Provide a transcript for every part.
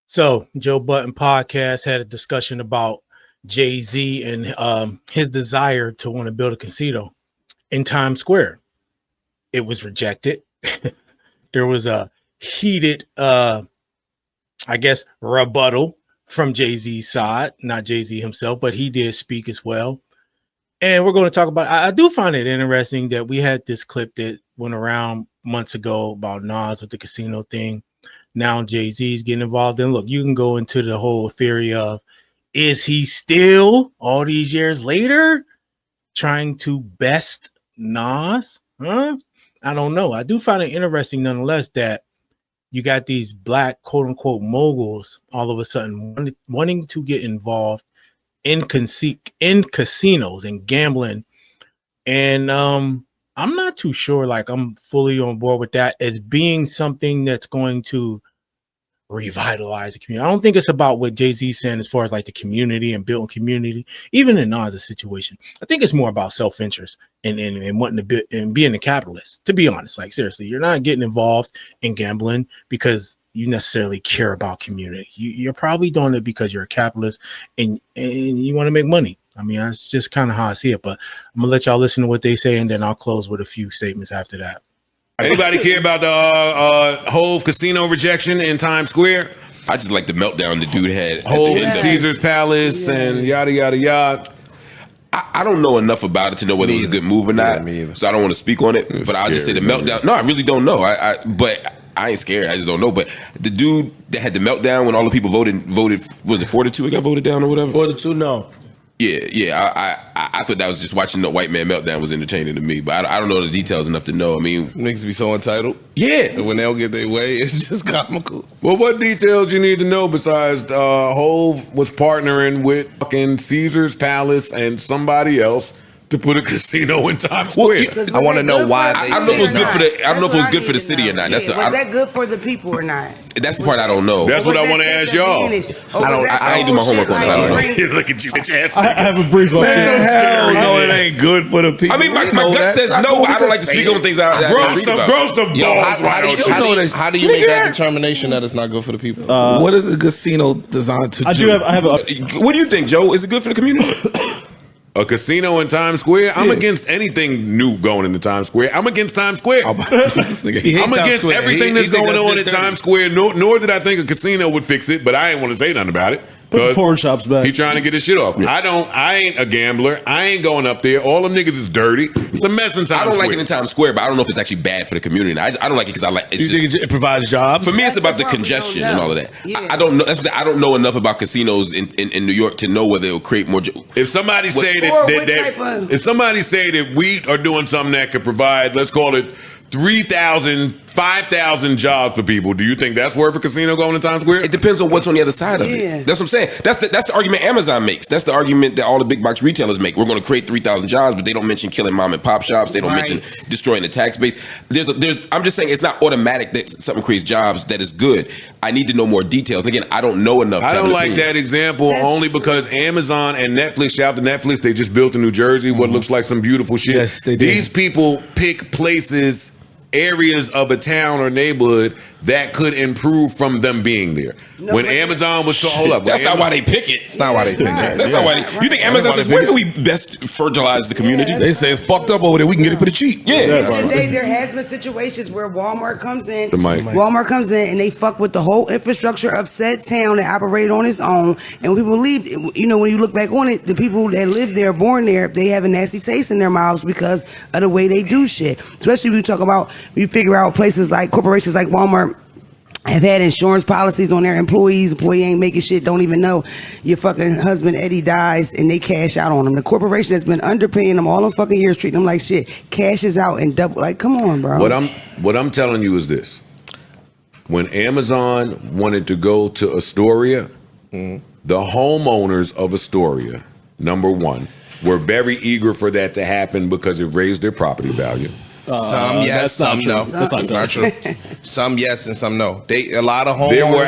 So, Joe Budden Podcast had a discussion about Jay-Z and his desire to want to build a casino in Times Square. It was rejected. There was a heated, rebuttal from Jay-Z's side. Not Jay-Z himself, but he did speak as well. And we're going to talk about, I do find it interesting that we had this clip that went around months ago about Nas with the casino thing. Now Jay-Z's getting involved in. Look, you can go into the whole theory of, is he still all these years later trying to best Nas? I don't know. I do find it interesting nonetheless that you got these black quote unquote moguls all of a sudden wanting to get involved in casinos and gambling. And I'm not too sure, like I'm fully on board with that as being something that's going to revitalize the community. I don't think it's about what Jay-Z's saying as far as like the community and building community, even in Nas' situation. I think it's more about self-interest and wanting to be and being a capitalist, to be honest. Like seriously, you're not getting involved in gambling because you necessarily care about community. You're probably doing it because you're a capitalist and you want to make money. I mean, that's just kind of how I see it, but I'm gonna let y'all listen to what they say and then I'll close with a few statements after that. Anybody care about the Hove casino rejection in Times Square? I just like the meltdown the dude had. Hove in Caesar's Palace and yada, yada, yada. I don't know enough about it to know whether it was a good move or not, so I don't want to speak on it. But I'll just say the meltdown. No, I really don't know. But I ain't scared. I just don't know. But the dude that had the meltdown when all the people voted, was it 4-2? It got voted down or whatever? 4-2, no. Yeah. I thought that was just watching the white man meltdown was entertaining to me, but I don't know the details enough to know. I mean, niggas be so entitled. Yeah, and when they don't get their way, it's just comical. Well, what details you need to know besides Hove was partnering with fucking Caesar's Palace and somebody else to put a casino in Times Square? I want to know why. I don't know if it was good for the. I don't know if it was good for the city or not. Was that good for the people or not? That's the part I don't know. That's what I want to ask y'all. I ain't do my homework on that. Look at you, bitch ass. I have a brief update. Hell no, it ain't good for the people. I mean, my gut says no, but I don't like to speak on things I grow some balls. How do you make that determination that it's not good for the people? What is a casino designed to do? I have a. What do you think, Joe? Is it good for the community? A casino in Times Square? I'm against anything new going into Times Square. I'm against Times Square. I'm against everything that's going on in Times Square. Nor did I think a casino would fix it, but I ain't want to say nothing about it. Put the porn shops back. He trying to get his shit off. Yeah. I ain't a gambler. I ain't going up there. All them niggas is dirty. It's a mess in Times Square. I don't like it in Times Square, but I don't know if it's actually bad for the community. I don't like it because I like. You think it provides jobs? For me, it's about the congestion and all of that. Yeah. I don't know. I don't know enough about casinos in New York to know whether it will create more. If somebody say if somebody say that we are doing something that could provide, let's call it 3,000, 5,000 jobs for people, do you think that's worth a casino going to Times Square? It depends on what's on the other side of it. That's what I'm saying. That's the argument Amazon makes. That's the argument that all the big box retailers make. We're going to create 3,000 jobs, but they don't mention killing mom and pop shops. They don't mention destroying the tax base. I'm just saying it's not automatic that something creates jobs that is good. I need to know more details. And again, I don't know enough. I don't like that example only because Amazon and Netflix, shout out to Netflix, they just built in New Jersey what looks like some beautiful shit. Yes, they did. These people pick places, areas of a town or neighborhood that could improve from them being there. When Amazon was hold up, that's not why they pick it. It's not why they pick it. That's not why. You think Amazon says where can we best fertilize the community? They say it's fucked up over there. We can get it for the cheap. There has been situations where Walmart comes in. And they fuck with the whole infrastructure of said town that operated on its own. And when people leave, when you look back on it, the people that live there, born there, they have a nasty taste in their mouths because of the way they do shit. Especially when you figure out places like corporations like Walmart have had insurance policies on their employees. Employee ain't making shit, don't even know your fucking husband Eddie dies and they cash out on them. The corporation that's been underpaying them all them fucking years, treating them like shit, cashes out and double. Like, come on, bro. What I'm telling you is this. When Amazon wanted to go to Astoria, the homeowners of Astoria, number one, were very eager for that to happen because it raised their property value. Some yes, some no. That's not true. Some yes and some no. A lot of homeowners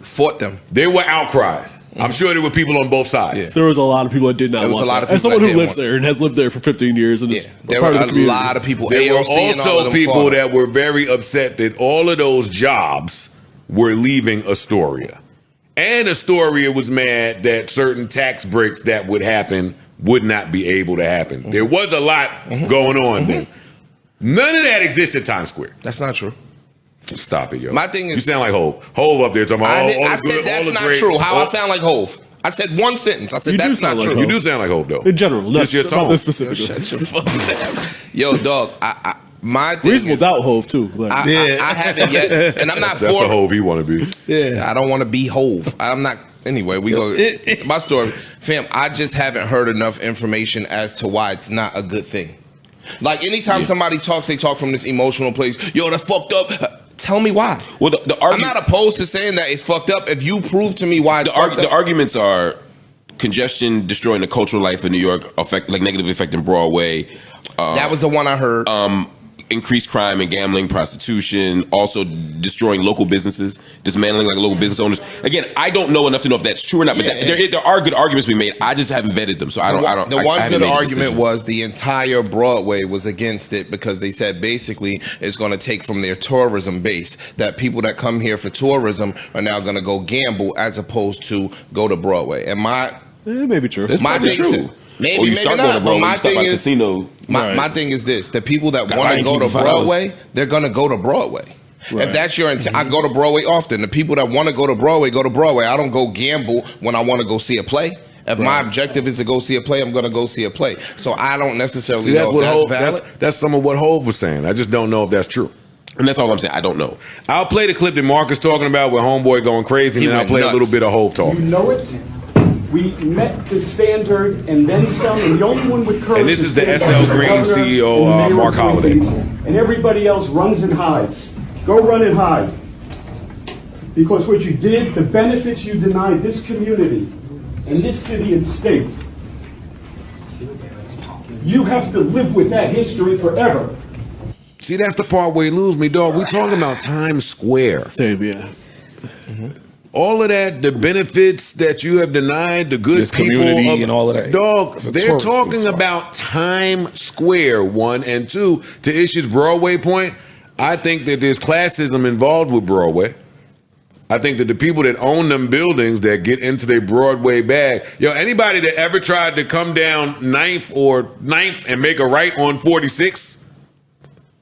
fought them. There were outcries. I'm sure there were people on both sides. Yeah. There was a lot of people that did not want that. As someone who lives there and has lived there for 15 years and is there part were of the a lot of people. There were also people that were very upset that all of those jobs were leaving Astoria. And Astoria was mad that certain tax breaks that would happen would not be able to happen. There was a lot going on then. None of that exists at Times Square. That's not true. Stop it, yo. My thing is, you sound like Hov. Hov up there talking about I said that's not true. How I sound like Hov? I said one sentence. I said that's not true. You do sound like Hov though. In general, just your tone. Specifically. Shut your fucking mouth. Yo, dog. My thing reasonable is, doubt Hov too. Like, I haven't yet, and I'm not that's for the Hov he want to be. Yeah, I don't want to be Hov. I'm not. Anyway, we go. My story, fam. I just haven't heard enough information as to why it's not a good thing. Like anytime somebody talks, they talk from this emotional place. Yo, that's fucked up. Tell me why. Well, I'm not opposed to saying that it's fucked up. If you prove to me why it's fucked up. The arguments are congestion destroying the cultural life in New York, negatively affecting Broadway. That was the one I heard. Increased crime and gambling, prostitution, also destroying local businesses, dismantling like local business owners. Again, I don't know enough to know if that's true or not, but there are good arguments to be made. I just haven't vetted them, so I don't. The one good argument was the entire Broadway was against it because they said basically it's going to take from their tourism base. That people that come here for tourism are now going to go gamble as opposed to go to Broadway. And it may be true. My thing too. Maybe not. But my thing is, my thing is this: the people that want to go to Broadway, they're gonna go to Broadway. Right. If that's your intent, I go to Broadway often. The people that want to go to Broadway go to Broadway. I don't go gamble when I want to go see a play. If my objective is to go see a play, I'm gonna go see a play. So I don't necessarily know if that's valid. That's some of what Hov was saying. I just don't know if that's true. And that's all I'm saying. I don't know. I'll play the clip that Marcus talking about with Homeboy going crazy, and then I'll play a little bit of Hov talking. You know it. We met the standard and then some, and the only one with courage. And this is the SL Green CEO, Mark Holliday. And everybody else runs and hides. Go run and hide. Because what you did, the benefits you denied this community and this city and state, you have to live with that history forever. See, that's the part where you lose me, dog. We talking about Times Square. Same, yeah. All of that, the benefits that you have denied, the good this people community and all of that. Dog, they're talking about Times Square, one, and two, to Ish's Broadway point, I think that there's classism involved with Broadway. I think that the people that own them buildings that get into their Broadway bag, anybody that ever tried to come down 9th and make a right on 46,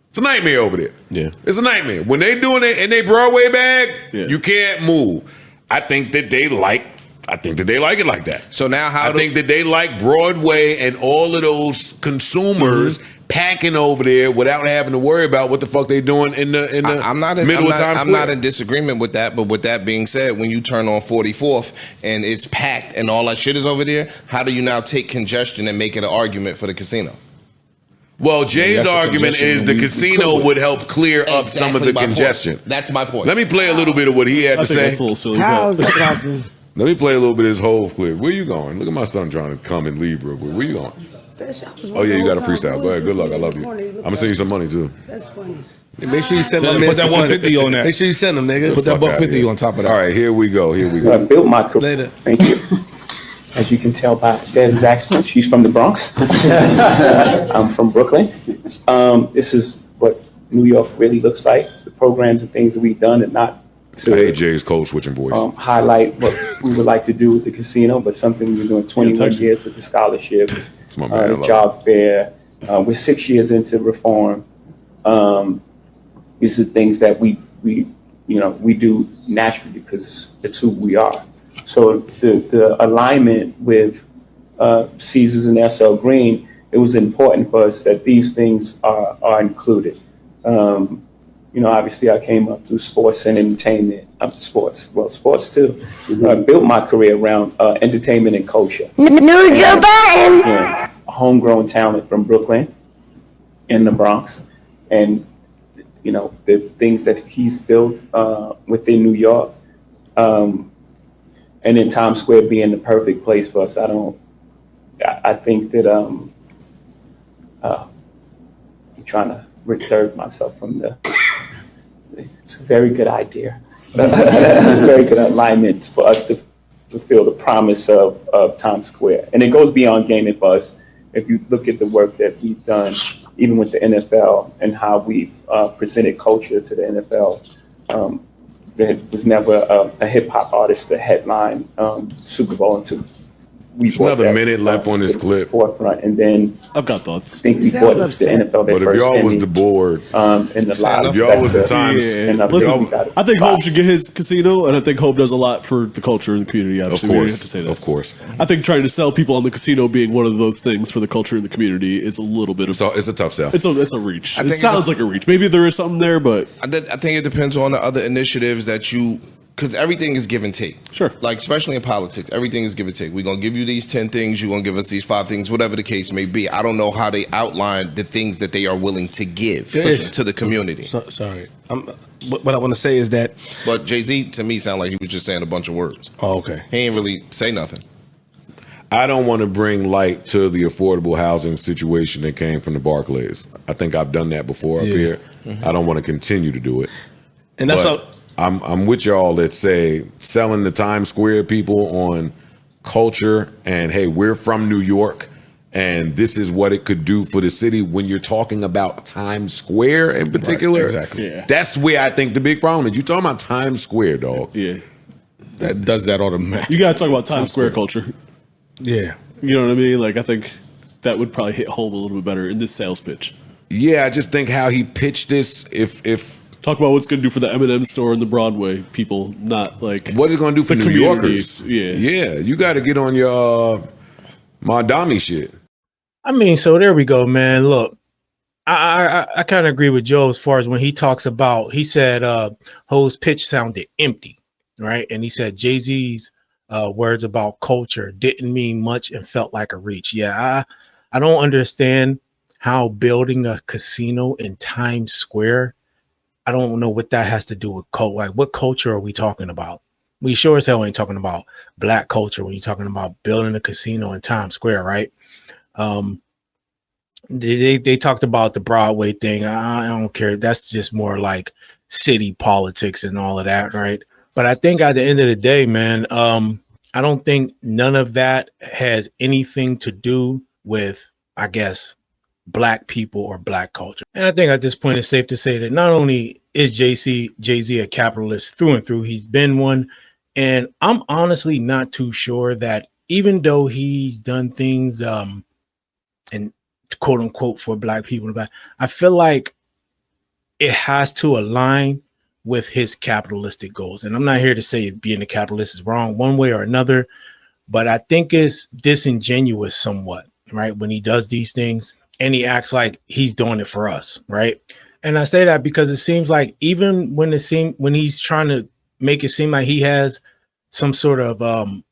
it's a nightmare over there. Yeah. It's a nightmare. When they doing it in their Broadway bag, you can't move. I think that they like it like that. So now I think that they like Broadway and all of those consumers packing over there without having to worry about what the fuck they doing in the middle of Times Square. I'm not in disagreement with that, but with that being said, when you turn on 44th and it's packed and all that shit is over there, how do you now take congestion and make it an argument for the casino? Well, Jay's argument is the casino would help clear up some of the congestion. That's my point. Let me play a little bit of what he had to say. That's a little silly. How's that possible? Let me play a little bit of his whole clip. Where you going? Look at my son trying to come and leave real quick. Where you going? Oh, yeah, you got a freestyle. Go ahead. Good luck. I love you. I'm going to send you some money, too. That's funny. Make sure you send my man. Put that 150 on that. Make sure you send them, nigga. Put that 150 on top of that. All right, here we go. I built my career. Later. Thank you. As you can tell by Dez's accent, she's from the Bronx. I'm from Brooklyn. This is what New York really looks like. The programs and things that we've done, and not to I hate Jay's code switching voice. Highlight what we would like to do with the casino, but something we've been doing 21 years with the scholarship, the job fair. We're 6 years into reform. These are things that we do naturally because it's who we are. So the alignment with Caesars and SL Green, it was important for us that these things are included. Obviously I came up through sports and entertainment, sports too. I built my career around entertainment and culture. New Joe Budden! A homegrown talent from Brooklyn in the Bronx. And, the things that he's built within New York. And then Times Square being the perfect place for us. I think that I'm trying to reserve myself from it's a very good idea. Very good alignment for us to fulfill the promise of Times Square. And it goes beyond gaming for us. If you look at the work that we've done, even with the NFL and how we've presented culture to the NFL, there was never a hip hop artist to headline Super Bowl until we There's another minute left on this clip. Forefront, and then I've got thoughts. I think we bought the NFL. But if y'all was the board, in the live if y'all was the Times, listen, I think Hope should get his casino, and I think Hope does a lot for the culture and the community. Obviously, we have to say that. Of course. I think trying to sell people on the casino being one of those things for the culture and the community is a little bit of. So it's a tough sell. It's a reach. It sounds like a reach. Maybe there is something there, but I think it depends on the other initiatives that you. Because everything is give and take. Sure. Like, especially in politics, everything is give and take. We're going to give you these 10 things. You're going to give us these 5 things, whatever the case may be. I don't know how they outline the things that they are willing to give to the community. Sorry. What I want to say is that. But Jay-Z, to me, sounded like he was just saying a bunch of words. Oh, okay. He ain't really say nothing. I don't want to bring light to the affordable housing situation that came from the Barclays. I think I've done that before up here. I don't want to continue to do it. And that's I'm with y'all that say selling the Times Square people on culture and, hey, we're from New York and this is what it could do for the city when you're talking about Times Square in particular. Right, exactly. Yeah. That's where I think the big problem is. You're talking about Times Square, dog. Yeah. That does that automatically. You got to talk about Times Square culture. Yeah. You know what I mean? Like, I think that would probably hit home a little bit better in this sales pitch. Yeah, I just think how he pitched this, if talk about what's going to do for the M&M store and the Broadway people, not like what is it going to do for New Yorkers? Yeah, you got to get on your Madami shit. I mean, so there we go, man. Look, I kind of agree with Joe as far as when he talks about. He said Ho's pitch sounded empty, right? And he said Jay-Z's words about culture didn't mean much and felt like a reach. Yeah, I don't understand how building a casino in Times Square. I don't know what that has to do with culture. Like, what culture are we talking about? We sure as hell ain't talking about black culture when you're talking about building a casino in Times Square, right? They talked about the Broadway thing. I don't care. That's just more like city politics and all of that, right? But I think at the end of the day, man, I don't think none of that has anything to do with, I guess, black people or black culture. And I think at this point it's safe to say that not only is Jay-Z a capitalist through and through, he's been one. And I'm honestly not too sure that even though he's done things and quote unquote for black people, I feel like it has to align with his capitalistic goals. And I'm not here to say being a capitalist is wrong one way or another, but I think it's disingenuous somewhat, right? When he does these things and he acts like he's doing it for us, right? And I say that because it seems like even when he's trying to make it seem like he has some sort of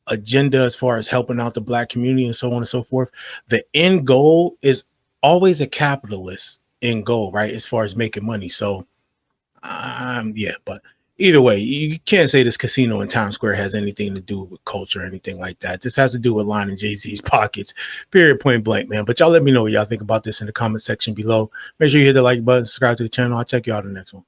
agenda as far as helping out the black community and so on and so forth, the end goal is always a capitalist end goal, right? As far as making money. So yeah, but either way, you can't say this casino in Times Square has anything to do with culture or anything like that. This has to do with lining Jay-Z's pockets, period, point blank, man. But y'all let me know what y'all think about this in the comment section below. Make sure you hit the like button, subscribe to the channel. I'll check you out in the next one.